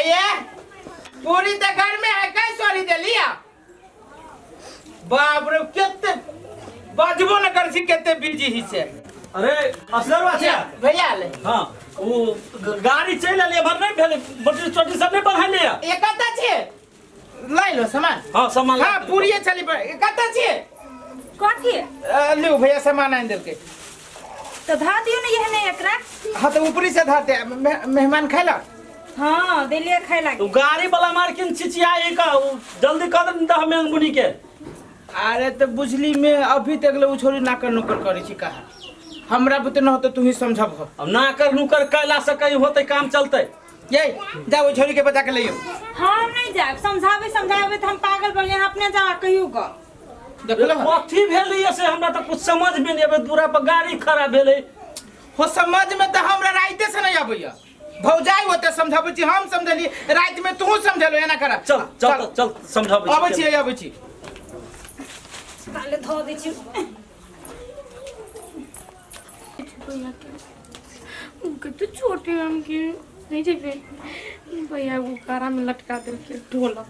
ये पूरी तो घर में है कई सॉरी दे लिया बाप रे कितने बाजबो न कर सी कितने बिजी ही से अरे असलर वाचा भैया ले हां वो गाड़ी चल ले भर नहीं भेले बटरी छोटी सब नहीं बढ़ा लिया एकता छे लाई लो सामान हां सामान हां पूरी चली पर एकता छे कथी लो भैया सामान आन दे के तो धा दियो ना यह नहीं एकरा हां तो ऊपरी से धाते मेहमान खाइला हां देलिए खाइ लागी तो गाड़ी वाला मार्किन चिचियाई का जल्दी कर दे हमें अंगुनी के अरे तो बुझली में अभी तक ले छोरी नाकर नुकर करे छी कहा हमरा बुते न हो तो तू ही समझब हो अब ना कर नुकर कैला से कहीं होते काम चलते ये जा वो छोरी के बचा के लियो हम नहीं जाब समझावे तो हम पागल बन यहाँ अपने जा कहियो ग देखलो कथी भेलै से हमरा तो कुछ समझ में नहीं आबे दूरा पर गाड़ी खराब भेलै हो समझ में तो हमरा राइते से नहीं आबैया भौजाई होते समझाबै छी हम समझली रात में तू समझलो एना करा चल चल चल समझाबै आबै छी काले धो दे छी उनके तो छोटे हम के नहीं जेबे भैया वो कारा में लटका दे के ढोला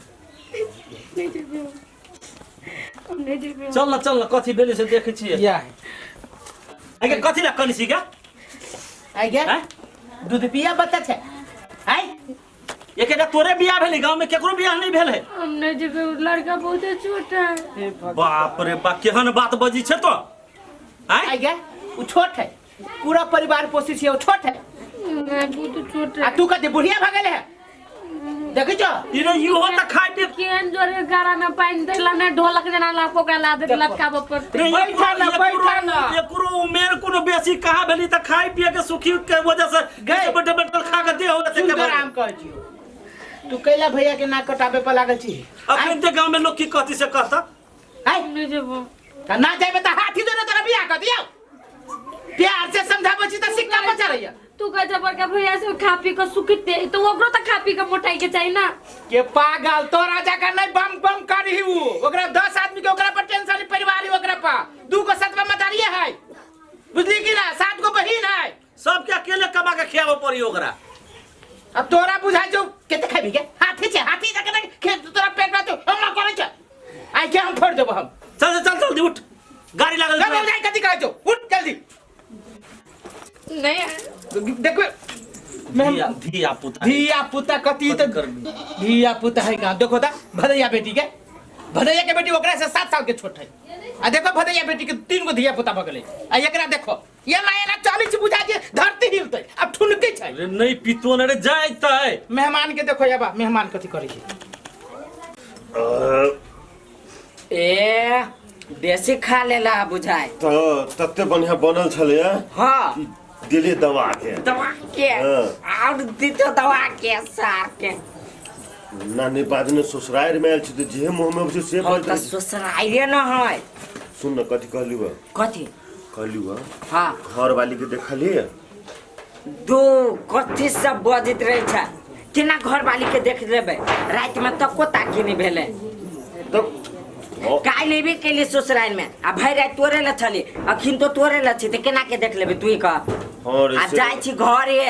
नहीं जेबे हम नहीं जेबे चल ना कथी भेलै से देखै छी या आगे कथी ला कनी छी क्या आई गया दूध पिया बता छे आई एकेटा तोरे बियाह भेलै गांव में केकरो बियाह नहीं भेल है हम नहीं जेबे लड़का बहुत छोटा है बाप रे बा केहन बात बजी छे तो आई गया वो छोट है पूरा परिवार पोषित है वो छोट है मैं बहुत छोटा आ तू कते बुढ़िया भगल है देखै छ इरे यू हो त खाइ पे केन जोरे गारा में पानी देला ना ढोलक जना ला पोका ला दे लटकाबो पड़ते बैठा ना एकरो उमेर कोनो बेसी कहाँ भेली त खाइ पिए के सुखी के वजह से गए बैठे बैठे खा के दे हो से के आराम कर छी तू कैला भैया के नाक कटाबे पर लागल छी अखन ते गांव में लोग की कहती से कहता आई नहीं जेबो ना जाबे त हाथी दोनो तरफ बियाह कर दियो प्यार से समझाबो छी त सिक्का बचा रहिया तू का जबर का भैया से खा पी के सुखित दे तो ओकरो त खा पी के मोटाई के चाहिए ना के पागल तोरा जाकर नहीं बम बम करही उ ओकरा 10 आदमी के ओकरा पर टेंशन परिवार ही ओकरा पर दू को सतवा मतारिए है बुझली कि ना 7 को बहिन है सब के अकेले कमा के खियाबो पड़ी ओकरा अब तोरा बुझाइ जो केते खाबी के हाथी जाके खेत तोरा पेट में तो हम ना करे छ आई के हम फोड़ देबो हम चल जल्दी उठ गाड़ी लागल चल जाई कथि कहै छौ उठ जल्दी नहीं देखो धिया पुता कथि त धिया पुता है का देखो ता भदैया के बेटी ओकरा से 7 साल के छोट है आ देखो भदैया बेटी के 3 गो धिया पुता भगले आ एकरा देखो ये ना 40 बुझा जे धरती हिलतै अब ठुनकै छै अरे नहीं पितो न रे जाइतै मेहमान के देखो याबा मेहमान कथि करै छै ए देसी खा लेला बुझाय तो तत्ते बढ़िया बनल छले हां दिली दवा के और दीतो दवा के सार के नानी बाद में ससुराल में आयल छी त जे मुंह में से और त ससुराइले न है सुन न कथि कहलियो कथि हां घर वाली के देखली दो कथि सब बजित रहे छ केना घर वाली के देख लेबे रात में तक को ताकी नहीं भेले तो काय लेबे के लिए ससुराल में आ भाई रात तोरे ल छली अखिन तो तोरे ल छी त केना के देख लेबे तुई का हां रे आ जाय छी घरे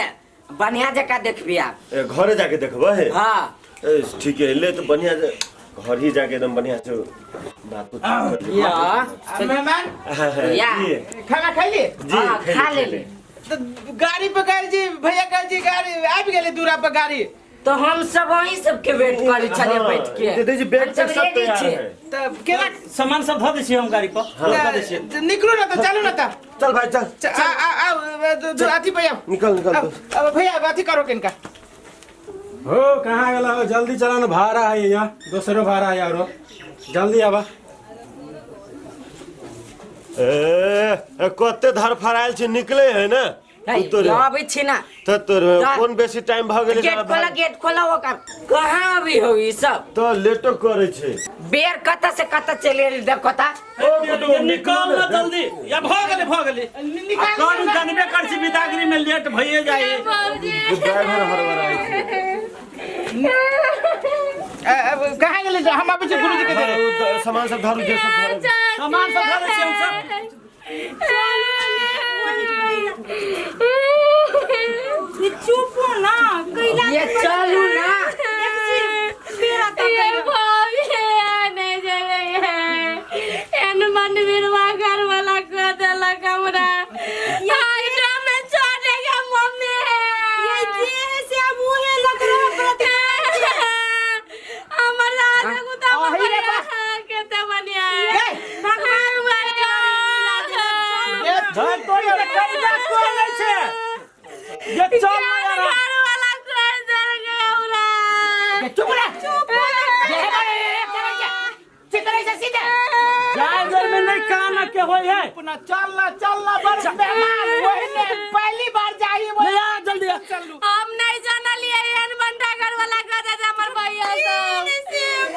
बढ़िया जका देखबी आ घरे जाके देखबे हां ठीक है ले तो बढ़िया घर ही जाके एकदम बढ़िया से बात या मेहमान या खाना खा लिए जी खा ले गाड़ी पकड़ जी भैया कह जी गाड़ी आबि गेले दूरा पर गाड़ी तो हम सब वही सब के वेट करे छले बैठ के दे जी बैग सब तैयार है तब केला सामान सब धऽ दै छी हम गाड़ी पर धऽ दै छी निकलो ना तो चलो ना चल भाई चल आ अथी भैया निकल अब भैया अथी करो किनका हो कहाँ गला हो जल्दी चला ना भाड़ा है यहाँ दूसरो भाड़ा है यारो जल्दी आवा कते धर फराइल छी निकले है ना अभी छी ना तो तोर कोन बेसी टाइम भ गेलै गेट खोला ओकर कहां अभी हो ई सब तो लेटो करे छे बेर कता से कता चले देखो ता निकल ना जल्दी या भ गेलै निकाल जानबे कर छी बिदागरी में लेट भइए जाए ड्राइवर हरबराई कहां गेले हम अभी गुरुजी के दे सामान सब धरू जे सब सामान सब धरे छी हम सब चुप हो ना कैला ये चलू ना कैसा कोई नहीं छे ये चल यार घर वाला कोई डर गया उरा चुप रह ये चिकरे से सीधे जाए घर में नहीं काना के होई है अपना चलना बड़ मेहमान वही ने पहली बार जाई वो ले आ जल्दी चलू हम नहीं जाना लिए एन बंटा घर वाला गदा हमर भैया सब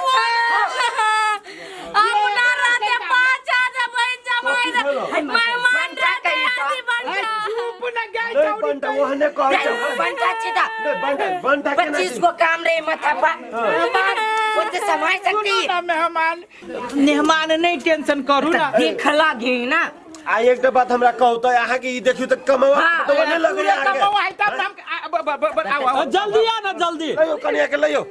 हम ना राते 5 आजा बन जमाई मेहमान रहते आदि बंटा चुप न गई नहीं बंटा वहने कह बंटा चिता नहीं बंटा के 25 को काम रे माथा पर वो तो समय सकती ना मेहमान नहीं टेंशन करू ना देखला गे ना आ एक बात हमरा कहू तो यहाँ के ई देखियो तो कमावा तो नहीं लग रही आगे कमावा है तब हम आओ जल्दी आ ना जल्दी लइयो कनिया के लइयो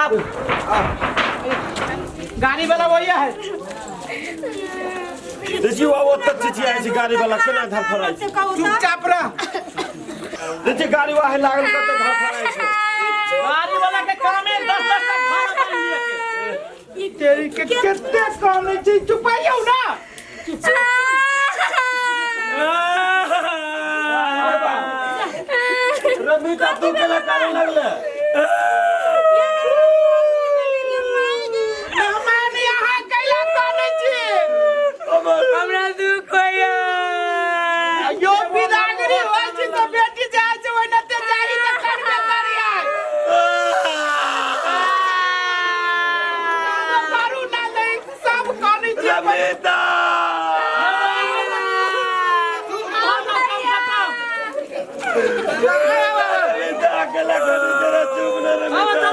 आप गाड़ी वाला वही है देखियो वो तक चिची आई गाड़ी वाला केना धर फराई चुपचाप रह देखिए गाड़ी वाला लागल कत धर फराई छै गाड़ी वाला के काम है 10 तक भाड़ा बन लिए के तेरी के कितने काम है जी चुपाइयो ना रमी का तू केला करे लगले मेहमान यहाँ कैला काने छी हमरा दुख होया यो बिदागरी होय छी तो बेटी जाय छै ओय नते जाई त करबे करिया मारू ना नहीं सब काने छी रमीता रमीता अकेला घर तेरा चुप न रमीता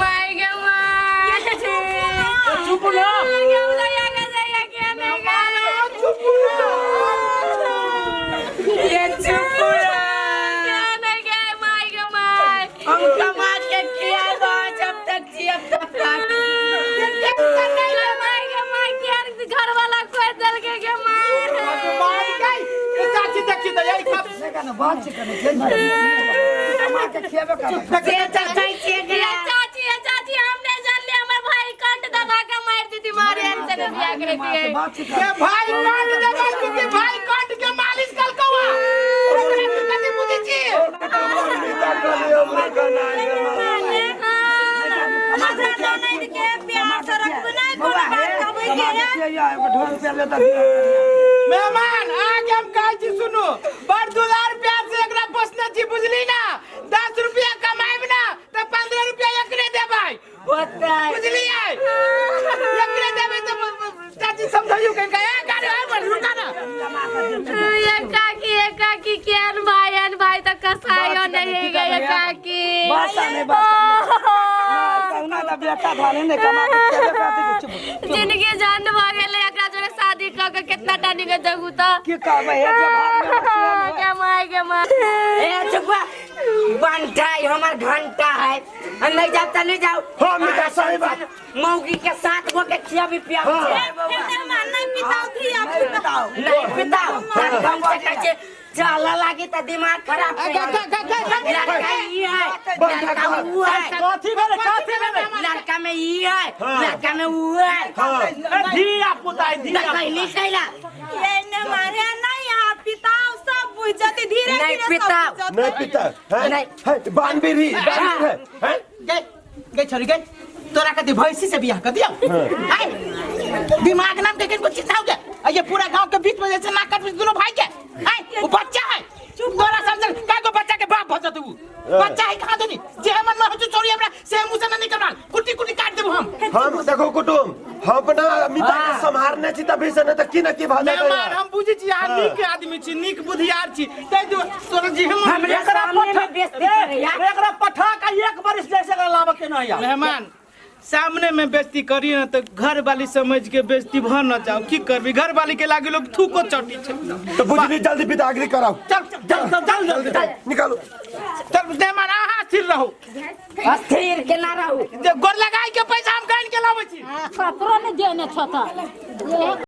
माय गे माय चुप ना ये चुप हम कमा के किया बा जब तक जियब तब तक घर वाला कोई दल के मार गई चाची देखी तो यही कब चाची हमने जान लिया हमारे भाई कंठ दबा के मार दी थी मारे हमसे बियाह करे थे के भाई काट दे भाई काट के मालिश कल कवा ओकरे तू कथि बुझी छी रमीता कले हमरे कनाई मेहमान आगे हम कहै छी सुनु बड़ दुलार प्यार से एकरा पोसने छी बुझली ना 10 रुपया कमाइब ना तो 15 रुपया एकरे देबै बुझली है एकरे देबै तो चाची समझाइयो के गाड़ी है पर रुका ना एकाकी केन भाई तो कसायो नहीं गए एकाकी जिंदगी जान भागेले एकरा जोरे शादी क के कितना टानी के जगू त की कहबे हे जब के माय ए चुपा बंटा हमर घंटा है नहीं जाता नहीं जाओ हां मिटा सही बात मौगी के साथ वो के खिया भी पिया नहीं पिताओ थी आप नहीं पिताओ हम से कहे चला लागी त दिमाग खराब लड़का ये है लड़का वो है काथी भेले लड़का में ये है लड़का में वो है धिया पुताई धिया कहली कैला ये न मारे नहीं आप पिताओ सब बुझ जाते धीरे नहीं धीरे पिता नहीं पिता है नहीं। है बानबीर है हैं गई छोरी गई तोरा कति भैंसी से बियाह कर दिया दिमाग नाम के किनको चिताओ के ये पूरा गांव के बीच में जैसे नाक काट दोनों भाई के वो बच्चा है तोरा समझ का को बच्चा के बाप भजत तू बच्चा है कहां दोनी जे मन में हो चोरी हमरा से मुंह से नहीं निकलल कुटी कुटी काट देबो हम देखो कुटुम हम अपना मिता के संभारने छी तभी से न त की न की भाजा मेहमान हम बुझी छी आ नीक आदमी छी नीक बुधियार छी तै तोरा जी हम हमरे सामने में बेइज्जती करे यार एकरा पठा का एक बारिश जैसे लाभ के नहीं मेहमान सामने में बेइज्जती करी ना तो घर वाली समझ के बेइज्जती भ न जाओ की करबी घर वाली के लागे लोग थूको चटी छे तो बुझली जल्दी बिदागरी कराओ चल निकालो चल मेहमान आहा स्थिर रहो अस्थिर के ना रहू गोर लगाई के पैसा हम काट के लाबै छी खतरो ने देने छता